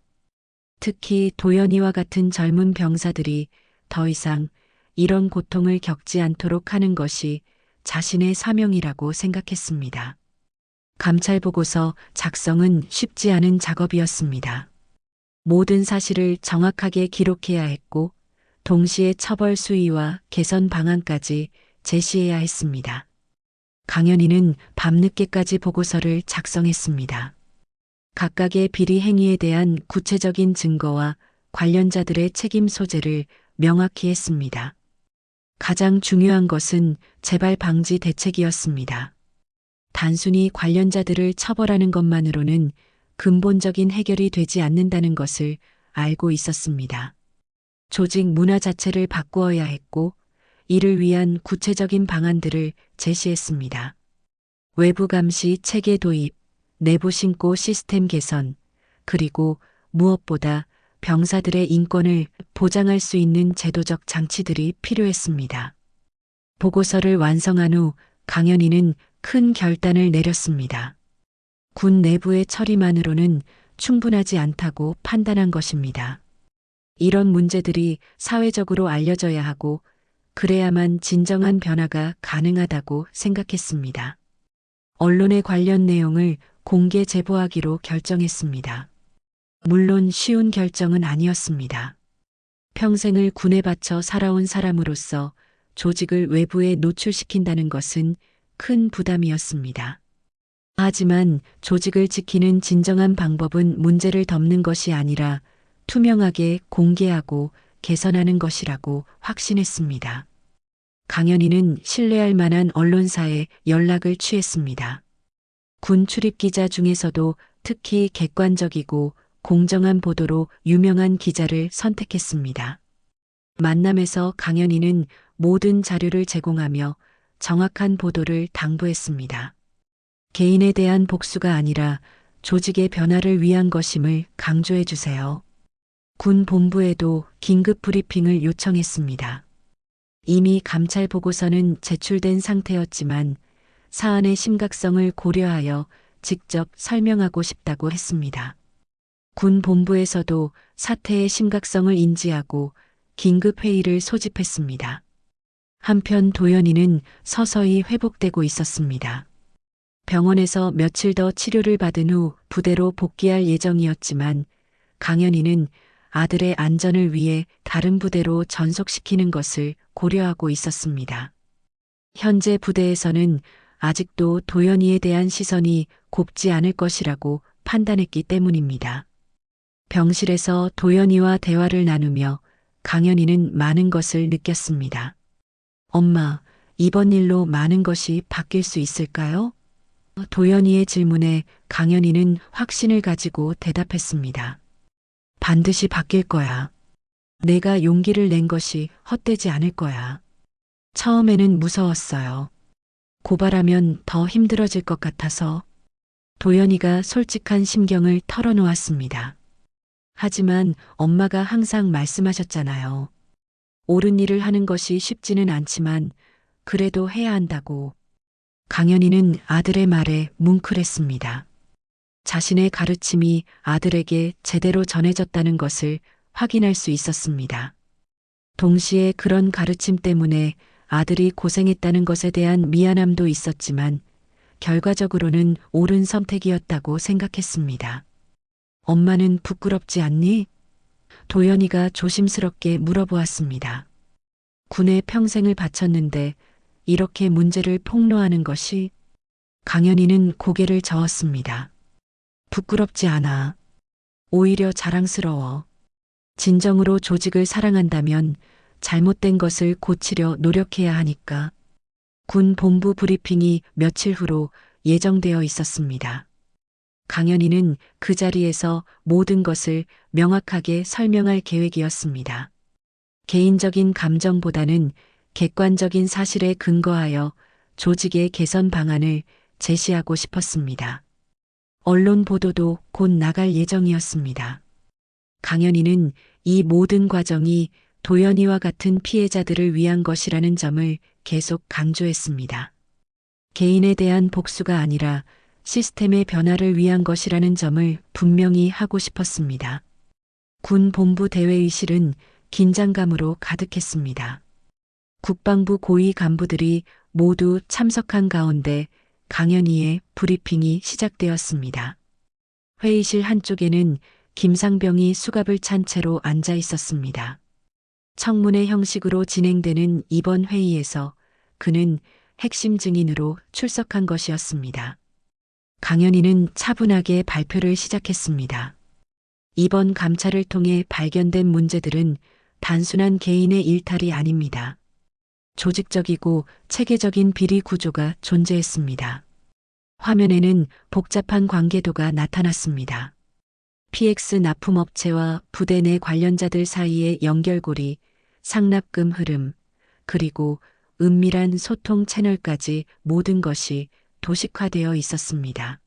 [SPEAKER 1] 특히 도연이와 같은 젊은 병사들이 더 이상 이런 고통을 겪지 않도록 하는 것이 자신의 사명이라고 생각했습니다. 감찰 보고서 작성은 쉽지 않은 작업이었습니다. 모든 사실을 정확하게 기록해야 했고 동시에 처벌 수위와 개선 방안까지 제시해야 했습니다. 강연희는 밤늦게까지 보고서를 작성했습니다. 각각의 비리 행위에 대한 구체적인 증거와 관련자들의 책임 소재를 명확히 했습니다. 가장 중요한 것은 재발 방지 대책이었습니다. 단순히 관련자들을 처벌하는 것만으로는 근본적인 해결이 되지 않는다는 것을 알고 있었습니다. 조직 문화 자체를 바꾸어야 했고 이를 위한 구체적인 방안들을 제시했습니다. 외부 감시 체계 도입, 내부 신고 시스템 개선, 그리고 무엇보다 병사들의 인권을 보장할 수 있는 제도적 장치들이 필요했습니다. 보고서를 완성한 후 강연희는 큰 결단을 내렸습니다. 군 내부의 처리만으로는 충분하지 않다고 판단한 것입니다. 이런 문제들이 사회적으로 알려져야 하고 그래야만 진정한 변화가 가능하다고 생각했습니다. 언론에 관련 내용을 공개 제보하기로 결정했습니다. 물론 쉬운 결정은 아니었습니다. 평생을 군에 바쳐 살아온 사람으로서 조직을 외부에 노출시킨다는 것은 큰 부담이었습니다. 하지만 조직을 지키는 진정한 방법은 문제를 덮는 것이 아니라 투명하게 공개하고 개선하는 것이라고 확신했습니다. 강연희는 신뢰할 만한 언론사에 연락을 취했습니다. 군 출입 기자 중에서도 특히 객관적이고 공정한 보도로 유명한 기자를 선택했습니다. 만남에서 강연희는 모든 자료를 제공하며 정확한 보도를 당부했습니다. 개인에 대한 복수가 아니라 조직의 변화를 위한 것임을 강조해 주세요. 군 본부에도 긴급 브리핑을 요청했습니다. 이미 감찰 보고서는 제출된 상태였지만 사안의 심각성을 고려하여 직접 설명하고 싶다고 했습니다. 군 본부에서도 사태의 심각성을 인지하고 긴급 회의를 소집했습니다. 한편 도연이는 서서히 회복되고 있었습니다. 병원에서 며칠 더 치료를 받은 후 부대로 복귀할 예정이었지만 강연희는 아들의 안전을 위해 다른 부대로 전속시키는 것을 고려하고 있었습니다. 현재 부대에서는 아직도 도연이에 대한 시선이 곱지 않을 것이라고 판단했기 때문입니다. 병실에서 도연이와 대화를 나누며 강연희는 많은 것을 느꼈습니다. 엄마, 이번 일로 많은 것이 바뀔 수 있을까요? 도연이의 질문에 강연희는 확신을 가지고 대답했습니다. 반드시 바뀔 거야. 내가 용기를 낸 것이 헛되지 않을 거야. 처음에는 무서웠어요. 고발하면 더 힘들어질 것 같아서. 도연이가 솔직한 심경을 털어놓았습니다. 하지만 엄마가 항상 말씀하셨잖아요. 옳은 일을 하는 것이 쉽지는 않지만 그래도 해야 한다고. 강연희는 아들의 말에 뭉클했습니다. 자신의 가르침이 아들에게 제대로 전해졌다는 것을 확인할 수 있었습니다. 동시에 그런 가르침 때문에 아들이 고생했다는 것에 대한 미안함도 있었지만 결과적으로는 옳은 선택이었다고 생각했습니다. 엄마는 부끄럽지 않니? 도연이가 조심스럽게 물어보았습니다. 군에 평생을 바쳤는데 이렇게 문제를 폭로하는 것이. 강연희는 고개를 저었습니다. 부끄럽지 않아. 오히려 자랑스러워. 진정으로 조직을 사랑한다면 잘못된 것을 고치려 노력해야 하니까. 군 본부 브리핑이 며칠 후로 예정되어 있었습니다. 강연희는 그 자리에서 모든 것을 명확하게 설명할 계획이었습니다. 개인적인 감정보다는 객관적인 사실에 근거하여 조직의 개선 방안을 제시하고 싶었습니다. 언론 보도도 곧 나갈 예정이었습니다. 강연희는 이 모든 과정이 도연이와 같은 피해자들을 위한 것이라는 점을 계속 강조했습니다. 개인에 대한 복수가 아니라 시스템의 변화를 위한 것이라는 점을 분명히 하고 싶었습니다. 군 본부 대회의실은 긴장감으로 가득했습니다. 국방부 고위 간부들이 모두 참석한 가운데 강연희의 브리핑이 시작되었습니다. 회의실 한쪽에는 김상병이 수갑을 찬 채로 앉아 있었습니다. 청문회 형식으로 진행되는 이번 회의에서 그는 핵심 증인으로 출석한 것이었습니다. 강연희는 차분하게 발표를 시작했습니다. 이번 감찰을 통해 발견된 문제들은 단순한 개인의 일탈이 아닙니다. 조직적이고 체계적인 비리 구조가 존재했습니다. 화면에는 복잡한 관계도가 나타났습니다. PX 납품업체와 부대 내 관련자들 사이의 연결고리, 상납금 흐름, 그리고 은밀한 소통 채널까지 모든 것이 도식화되어 있었습니다.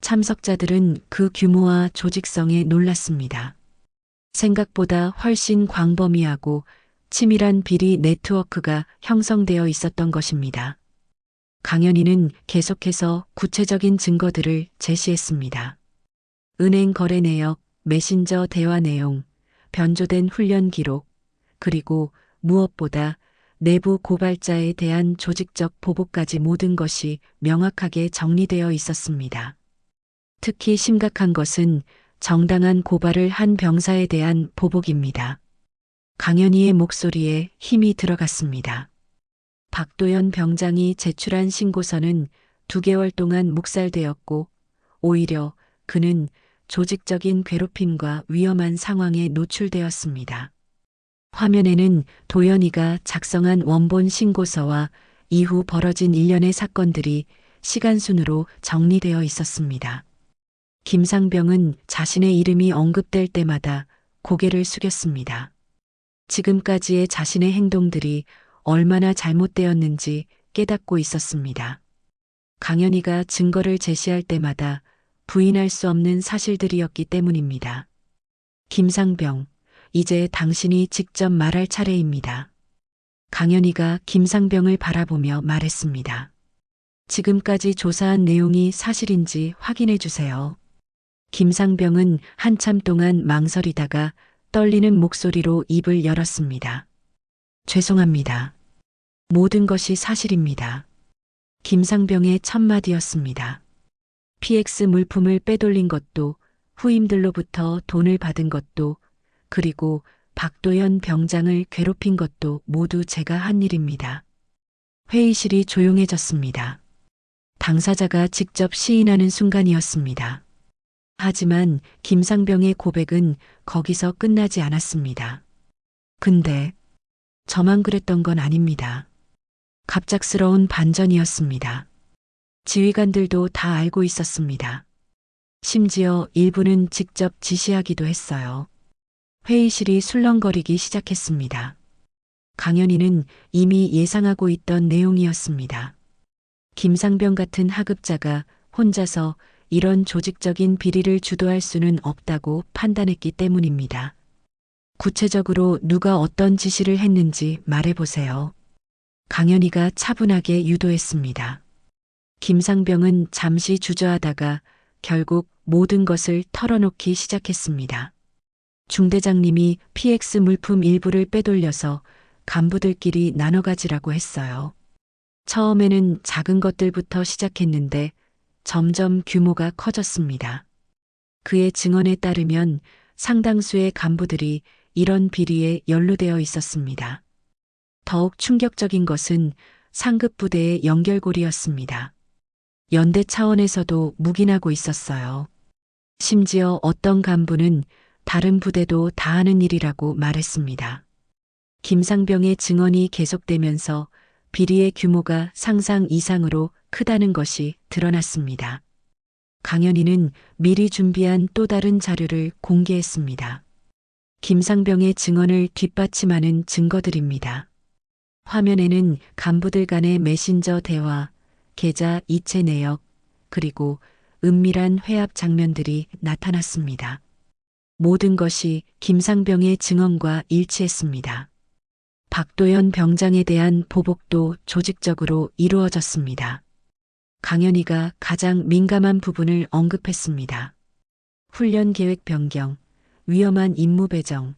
[SPEAKER 1] 참석자들은 그 규모와 조직성에 놀랐습니다. 생각보다 훨씬 광범위하고 치밀한 비리 네트워크가 형성되어 있었던 것입니다. 강연인은 계속해서 구체적인 증거들을 제시했습니다. 은행 거래 내역, 메신저 대화 내용, 변조된 훈련 기록, 그리고 무엇보다 내부 고발자에 대한 조직적 보복까지 모든 것이 명확하게 정리되어 있었습니다. 특히 심각한 것은 정당한 고발을 한 병사에 대한 보복입니다. 강연희의 목소리에 힘이 들어갔습니다. 박도연 병장이 제출한 신고서는 2개월 동안 묵살되었고 오히려 그는 조직적인 괴롭힘과 위험한 상황에 노출되었습니다. 화면에는 도연이가 작성한 원본 신고서와 이후 벌어진 일련의 사건들이 시간순으로 정리되어 있었습니다. 김상병은 자신의 이름이 언급될 때마다 고개를 숙였습니다. 지금까지의 자신의 행동들이 얼마나 잘못되었는지 깨닫고 있었습니다. 강연희가 증거를 제시할 때마다 부인할 수 없는 사실들이었기 때문입니다. 김상병, 이제 당신이 직접 말할 차례입니다. 강연희가 김상병을 바라보며 말했습니다. 지금까지 조사한 내용이 사실인지 확인해 주세요. 김상병은 한참 동안 망설이다가 떨리는 목소리로 입을 열었습니다. 죄송합니다. 모든 것이 사실입니다. 김상병의 첫마디였습니다. PX 물품을 빼돌린 것도, 후임들로부터 돈을 받은 것도, 그리고 박도연 병장을 괴롭힌 것도 모두 제가 한 일입니다. 회의실이 조용해졌습니다. 당사자가 직접 시인하는 순간이었습니다. 하지만 김상병의 고백은 거기서 끝나지 않았습니다. 근데 저만 그랬던 건 아닙니다. 갑작스러운 반전이었습니다. 지휘관들도 다 알고 있었습니다. 심지어 일부는 직접 지시하기도 했어요. 회의실이 술렁거리기 시작했습니다. 강연희는 이미 예상하고 있던 내용이었습니다. 김상병 같은 하급자가 혼자서 이런 조직적인 비리를 주도할 수는 없다고 판단했기 때문입니다. 구체적으로 누가 어떤 지시를 했는지 말해보세요. 강연희가 차분하게 유도했습니다. 김상병은 잠시 주저하다가 결국 모든 것을 털어놓기 시작했습니다. 중대장님이 PX 물품 일부를 빼돌려서 간부들끼리 나눠 가지라고 했어요. 처음에는 작은 것들부터 시작했는데 점점 규모가 커졌습니다. 그의 증언에 따르면 상당수의 간부들이 이런 비리에 연루되어 있었습니다. 더욱 충격적인 것은 상급 부대의 연결고리였습니다. 연대 차원에서도 묵인하고 있었어요. 심지어 어떤 간부는 다른 부대도 다 하는 일이라고 말했습니다. 김상병의 증언이 계속되면서 비리의 규모가 상상 이상으로 크다는 것이 드러났습니다. 강연희는 미리 준비한 또 다른 자료를 공개했습니다. 김상병의 증언을 뒷받침하는 증거들입니다. 화면에는 간부들 간의 메신저 대화, 계좌 이체 내역, 그리고 은밀한 회합 장면들이 나타났습니다. 모든 것이 김상병의 증언과 일치했습니다. 박도연 병장에 대한 보복도 조직적으로 이루어졌습니다. 강연희가 가장 민감한 부분을 언급했습니다. 훈련 계획 변경, 위험한 임무 배정,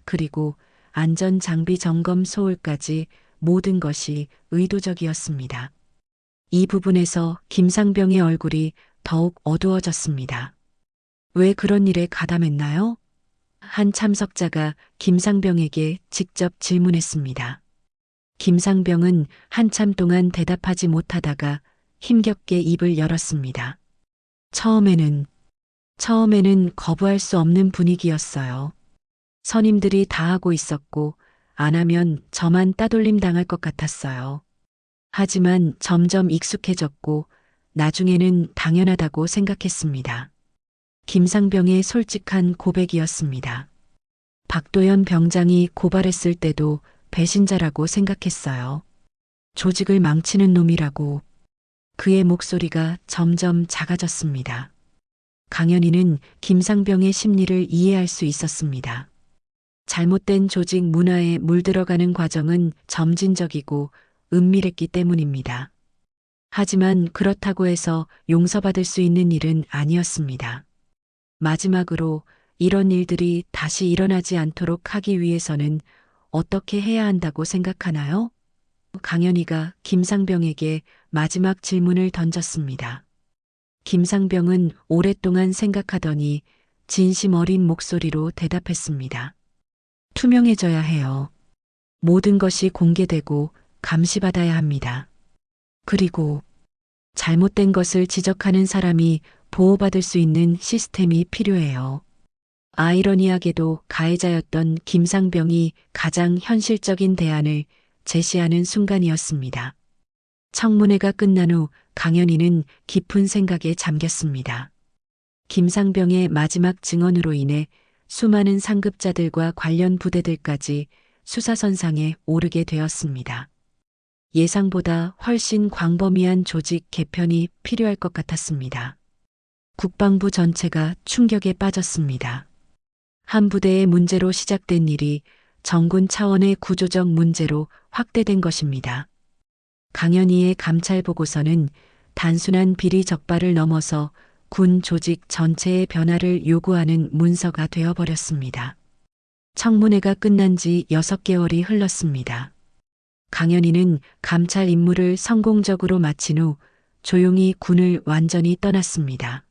[SPEAKER 1] 그리고 안전 장비 점검 소홀까지 모든 것이 의도적이었습니다. 이 부분에서 김상병의 얼굴이 더욱 어두워졌습니다. 왜 그런 일에 가담했나요? 한 참석자가 김상병에게 직접 질문했습니다. 김상병은 한참 동안 대답하지 못하다가 힘겹게 입을 열었습니다. 처음에는 거부할 수 없는 분위기였어요. 선임들이 다 하고 있었고 안 하면 저만 따돌림 당할 것 같았어요. 하지만 점점 익숙해졌고 나중에는 당연하다고 생각했습니다. 김상병의 솔직한 고백이었습니다. 박도연 병장이 고발했을 때도 배신자라고 생각했어요. 조직을 망치는 놈이라고. 그의 목소리가 점점 작아졌습니다. 강연희는 김상병의 심리를 이해할 수 있었습니다. 잘못된 조직 문화에 물들어가는 과정은 점진적이고 은밀했기 때문입니다. 하지만 그렇다고 해서 용서받을 수 있는 일은 아니었습니다. 마지막으로 이런 일들이 다시 일어나지 않도록 하기 위해서는 어떻게 해야 한다고 생각하나요? 강연희가 김상병에게 마지막 질문을 던졌습니다. 김상병은 오랫동안 생각하더니 진심 어린 목소리로 대답했습니다. 투명해져야 해요. 모든 것이 공개되고 감시받아야 합니다. 그리고 잘못된 것을 지적하는 사람이 보호받을 수 있는 시스템이 필요해요. 아이러니하게도 가해자였던 김상병이 가장 현실적인 대안을 제시하는 순간이었습니다. 청문회가 끝난 후 강연희는 깊은 생각에 잠겼습니다. 김상병의 마지막 증언으로 인해 수많은 상급자들과 관련 부대들까지 수사선상에 오르게 되었습니다. 예상보다 훨씬 광범위한 조직 개편이 필요할 것 같았습니다. 국방부 전체가 충격에 빠졌습니다. 한 부대의 문제로 시작된 일이 정군 차원의 구조적 문제로 확대된 것입니다. 강연희의 감찰 보고서는 단순한 비리 적발을 넘어서 군 조직 전체의 변화를 요구하는 문서가 되어버렸습니다. 청문회가 끝난 지 6개월이 흘렀습니다. 강연희는 감찰 임무를 성공적으로 마친 후 조용히 군을 완전히 떠났습니다.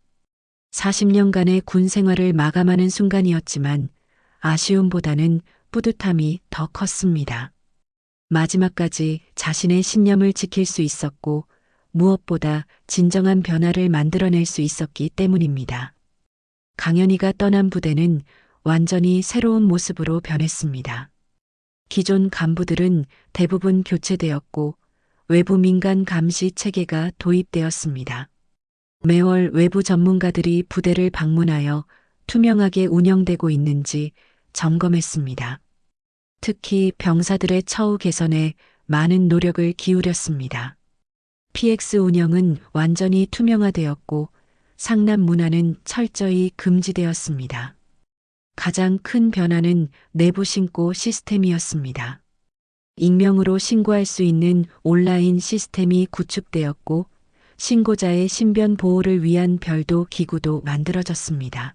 [SPEAKER 1] 40년간의 군 생활을 마감하는 순간이었지만 아쉬움보다는 뿌듯함이 더 컸습니다. 마지막까지 자신의 신념을 지킬 수 있었고 무엇보다 진정한 변화를 만들어낼 수 있었기 때문입니다. 강연희가 떠난 부대는 완전히 새로운 모습으로 변했습니다. 기존 간부들은 대부분 교체되었고 외부 민간 감시 체계가 도입되었습니다. 매월 외부 전문가들이 부대를 방문하여 투명하게 운영되고 있는지 점검했습니다. 특히 병사들의 처우 개선에 많은 노력을 기울였습니다. PX 운영은 완전히 투명화되었고 상납 문화는 철저히 금지되었습니다. 가장 큰 변화는 내부 신고 시스템이었습니다. 익명으로 신고할 수 있는 온라인 시스템이 구축되었고 신고자의 신변 보호를 위한 별도 기구도 만들어졌습니다.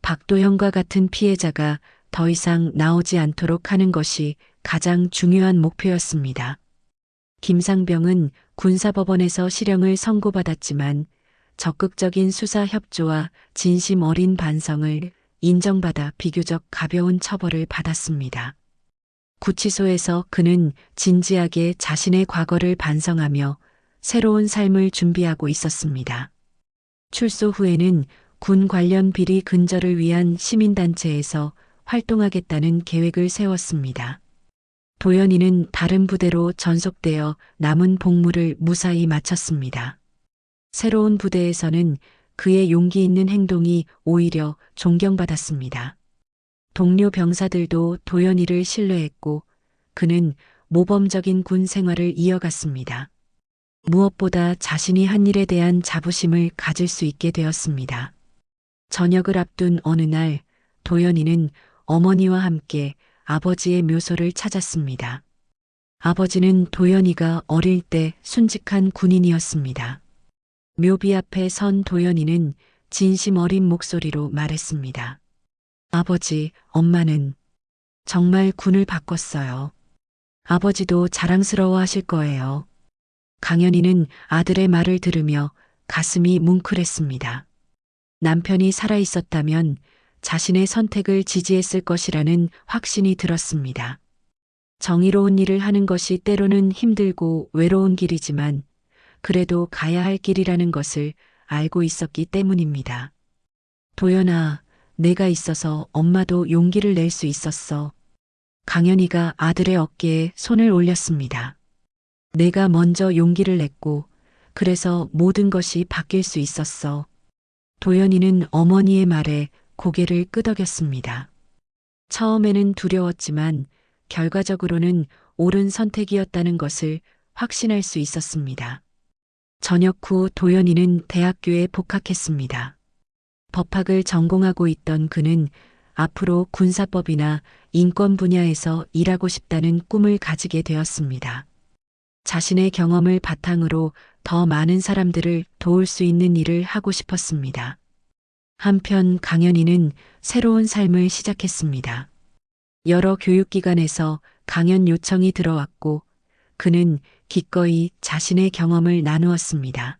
[SPEAKER 1] 박도형과 같은 피해자가 더 이상 나오지 않도록 하는 것이 가장 중요한 목표였습니다. 김상병은 군사법원에서 실형을 선고받았지만 적극적인 수사 협조와 진심 어린 반성을 인정받아 비교적 가벼운 처벌을 받았습니다. 구치소에서 그는 진지하게 자신의 과거를 반성하며 새로운 삶을 준비하고 있었습니다. 출소 후에는 군 관련 비리 근절을 위한 시민단체에서 활동하겠다는 계획을 세웠습니다. 도연이는 다른 부대로 전속되어 남은 복무를 무사히 마쳤습니다. 새로운 부대에서는 그의 용기 있는 행동이 오히려 존경받았습니다. 동료 병사들도 도연이를 신뢰했고 그는 모범적인 군 생활을 이어갔습니다. 무엇보다 자신이 한 일에 대한 자부심을 가질 수 있게 되었습니다. 저녁을 앞둔 어느 날 도연이는 어머니와 함께 아버지의 묘소를 찾았습니다. 아버지는 도연이가 어릴 때 순직한 군인이었습니다. 묘비 앞에 선 도연이는 진심 어린 목소리로 말했습니다. 아버지, 엄마는 정말 군을 바꿨어요. 아버지도 자랑스러워 하실 거예요. 강연희는 아들의 말을 들으며 가슴이 뭉클했습니다. 남편이 살아 있었다면 자신의 선택을 지지했을 것이라는 확신이 들었습니다. 정의로운 일을 하는 것이 때로는 힘들고 외로운 길이지만 그래도 가야 할 길이라는 것을 알고 있었기 때문입니다. 도연아, 내가 있어서 엄마도 용기를 낼 수 있었어. 강연희가 아들의 어깨에 손을 올렸습니다. 내가 먼저 용기를 냈고 그래서 모든 것이 바뀔 수 있었어. 도연이는 어머니의 말에 고개를 끄덕였습니다. 처음에는 두려웠지만 결과적으로는 옳은 선택이었다는 것을 확신할 수 있었습니다. 전역 후 도연이는 대학교에 복학했습니다. 법학을 전공하고 있던 그는 앞으로 군사법이나 인권 분야에서 일하고 싶다는 꿈을 가지게 되었습니다. 자신의 경험을 바탕으로 더 많은 사람들을 도울 수 있는 일을 하고 싶었습니다. 한편 강연이는 새로운 삶을 시작했습니다. 여러 교육기관에서 강연 요청이 들어왔고 그는 기꺼이 자신의 경험을 나누었습니다.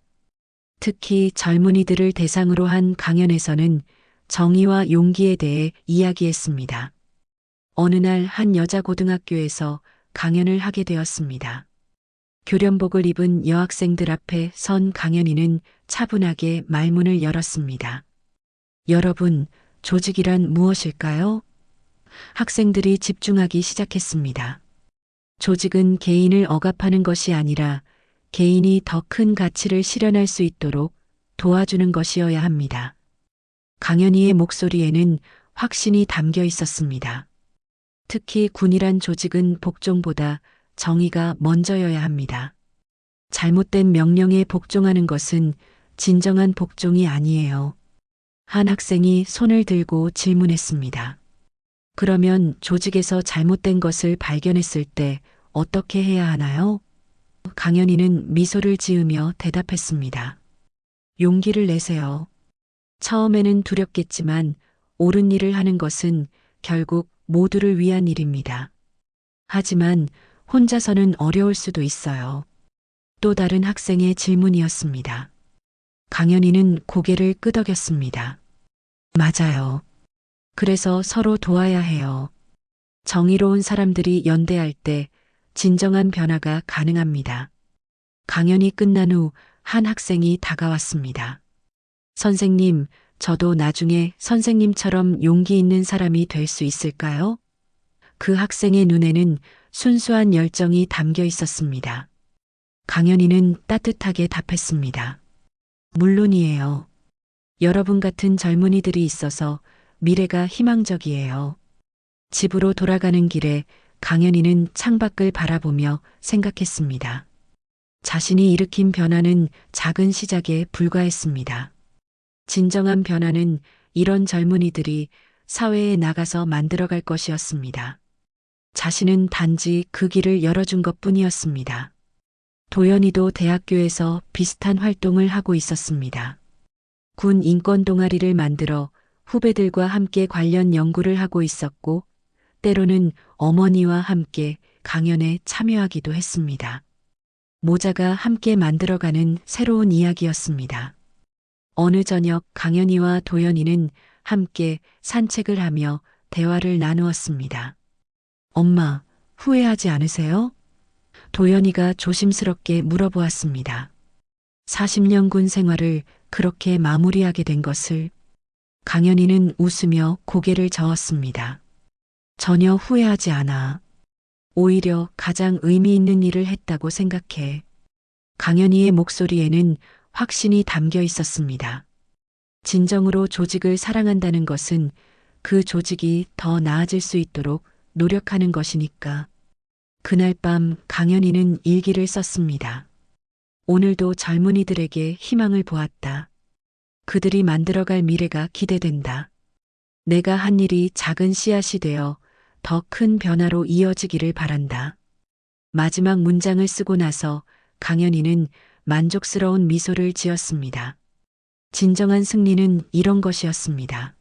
[SPEAKER 1] 특히 젊은이들을 대상으로 한 강연에서는 정의와 용기에 대해 이야기했습니다. 어느 날 한 여자 고등학교에서 강연을 하게 되었습니다. 교련복을 입은 여학생들 앞에 선 강연인은 차분하게 말문을 열었습니다. 여러분, 조직이란 무엇일까요? 학생들이 집중하기 시작했습니다. 조직은 개인을 억압하는 것이 아니라 개인이 더 큰 가치를 실현할 수 있도록 도와주는 것이어야 합니다. 강연이의 목소리에는 확신이 담겨 있었습니다. 특히 군이란 조직은 복종보다 정의가 먼저여야 합니다. 잘못된 명령에 복종하는 것은 진정한 복종이 아니에요. 한 학생이 손을 들고 질문했습니다. 그러면 조직에서 잘못된 것을 발견했을 때 어떻게 해야 하나요? 강연이는 미소를 지으며 대답했습니다. 용기를 내세요. 처음에는 두렵겠지만 옳은 일을 하는 것은 결국 모두를 위한 일입니다. 하지만 혼자서는 어려울 수도 있어요. 또 다른 학생의 질문이었습니다. 강연이는 고개를 끄덕였습니다. 맞아요. 그래서 서로 도와야 해요. 정의로운 사람들이 연대할 때 진정한 변화가 가능합니다. 강연이 끝난 후 한 학생이 다가왔습니다. 선생님, 저도 나중에 선생님처럼 용기 있는 사람이 될 수 있을까요? 그 학생의 눈에는 순수한 열정이 담겨 있었습니다. 강연이는 따뜻하게 답했습니다. 물론이에요. 여러분 같은 젊은이들이 있어서 미래가 희망적이에요. 집으로 돌아가는 길에 강연이는 창밖을 바라보며 생각했습니다. 자신이 일으킨 변화는 작은 시작에 불과했습니다. 진정한 변화는 이런 젊은이들이 사회에 나가서 만들어갈 것이었습니다. 자신은 단지 그 길을 열어준 것뿐이었습니다. 도연이도 대학교에서 비슷한 활동을 하고 있었습니다. 군 인권 동아리를 만들어 후배들과 함께 관련 연구를 하고 있었고, 때로는 어머니와 함께 강연에 참여하기도 했습니다. 모자가 함께 만들어가는 새로운 이야기였습니다. 어느 저녁 강연이와 도연이는 함께 산책을 하며 대화를 나누었습니다. 엄마, 후회하지 않으세요? 도연이가 조심스럽게 물어보았습니다. 40년 군 생활을 그렇게 마무리하게 된 것을. 강연이는 웃으며 고개를 저었습니다. 전혀 후회하지 않아. 오히려 가장 의미 있는 일을 했다고 생각해. 강연이의 목소리에는 확신이 담겨 있었습니다. 진정으로 조직을 사랑한다는 것은 그 조직이 더 나아질 수 있도록 노력하는 것이니까. 그날 밤 강연이는 일기를 썼습니다. 오늘도 젊은이들에게 희망을 보았다. 그들이 만들어갈 미래가 기대된다. 내가 한 일이 작은 씨앗이 되어 더 큰 변화로 이어지기를 바란다. 마지막 문장을 쓰고 나서 강연이는 만족스러운 미소를 지었습니다. 진정한 승리는 이런 것이었습니다.